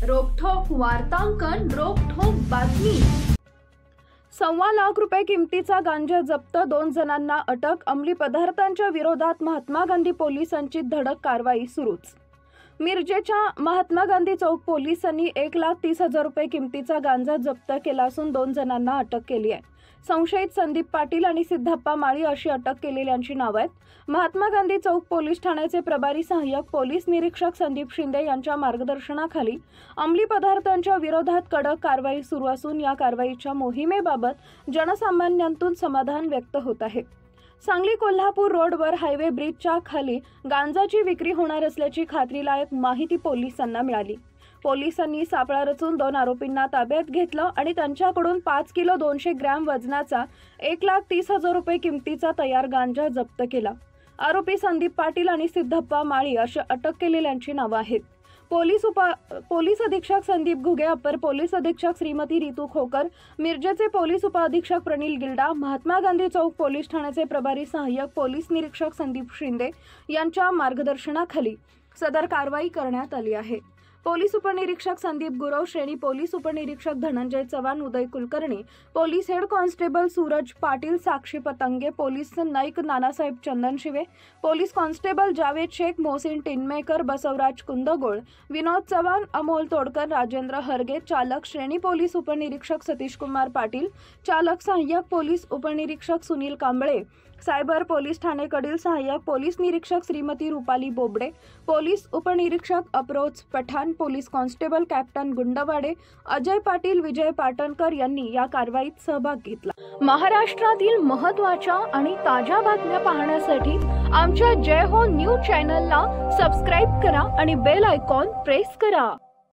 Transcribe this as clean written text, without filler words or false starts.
रोखठोक वार्तांकन, रोखठोक बातमी। 1.25 लाख रुपये किमतीचा गांजा जप्त, 2 जणांना अटक। अंमली पदार्थांच्या विरोधात महात्मा गांधी पोलिसांची धडक कारवाई सुरूच। मिरजेच्या महात्मा गांधी चौक पोलिसांनी 1,30,000 रुपये किमतीचा गांजा जप्त केला असून 2 जणांना अटक केली आहे। संशयित संदीप पाटील आणि सिद्धप्पा माळी अशी अटक केलेल्यांची नावे आहेत। महात्मा गांधी चौक पोलीस ठाण्याचे प्रभारी सहाय्यक पोलीस निरीक्षक संदीप शिंदे यांच्या मार्गदर्शनाखाली अंमली पदार्थांच्या विरोधात कडक कारवाई सुरू असून या कारवाईच्या मोहिमेबाबत जनसामान्यांतून समाधान व्यक्त होत आहे। सांगली कोल्हापूर रोडवर हायवे ब्रिजच्या खाली गांजाची विक्री होणार असल्याची खात्रीलायक माहिती पोलिसांना मिळाली। पोलिसांनी सापळा रचून 2 आरोपींना ताब्यात घेतलं आणि त्यांच्याकडून 5 किलो 200 ग्रॅम वजनाचा 1,30,000 रुपये किमतीचा तयार गांजा जप्त केला। आरोपी संदीप पाटील आणि सिद्धप्पा माळी अशी अटक केलेल्यांची नावे आहेत। पोलीस अधीक्षक संदीप घुगे, अपर पोलीस अधीक्षक श्रीमती रितू खोकर, मिरजेचे पोलीस उपअधीक्षक प्रणील गिल्डा, महात्मा गांधी चौक पोलीस ठाण्याचे प्रभारी सहाय्यक पोलीस निरीक्षक संदीप शिंदे यांच्या मार्गदर्शनाखाली सदर कारवाई करण्यात आली आहे। पोलीस उपनिरीक्षक संदीप गुरव, श्रेणी पोलीस उपनिरीक्षक Dhananjay Chavan, Uday Kulkarni, police head constable Suraj Patil, Sakshi Patange, police Naik Nanasaheb Chandanshive, police constable Javed Shaikh, Mohsin Tinmaker, Basavaraj Kundgol, Vinod Chavan, Amol Todkar, Rajendra Harge, चालक श्रेणी पोलीस उपनिरीक्षक सतीश कुमार पाटील, चालक सहाय्यक पोलीस उपनिरीक्षक सुनील कांबळे, सायबर पोलीस ठाणेकडील सहाय्यक पोलीस निरीक्षक श्रीमती रुपाली बोबडे, पोलीस उपनिरीक्षक अप्रोच Pathan, police constable captain Gundwade, Ajay Patil, Vijay Patankar यांनी या कारवाईत सहभाग घेतला। महाराष्ट्रातील महत्त्वाच्या आणि ताज्या बातम्या पाहण्यासाठी आमच्या जय हो न्यूज चॅनलला सबस्क्राइब करा आणि बेल आयकॉन प्रेस करा।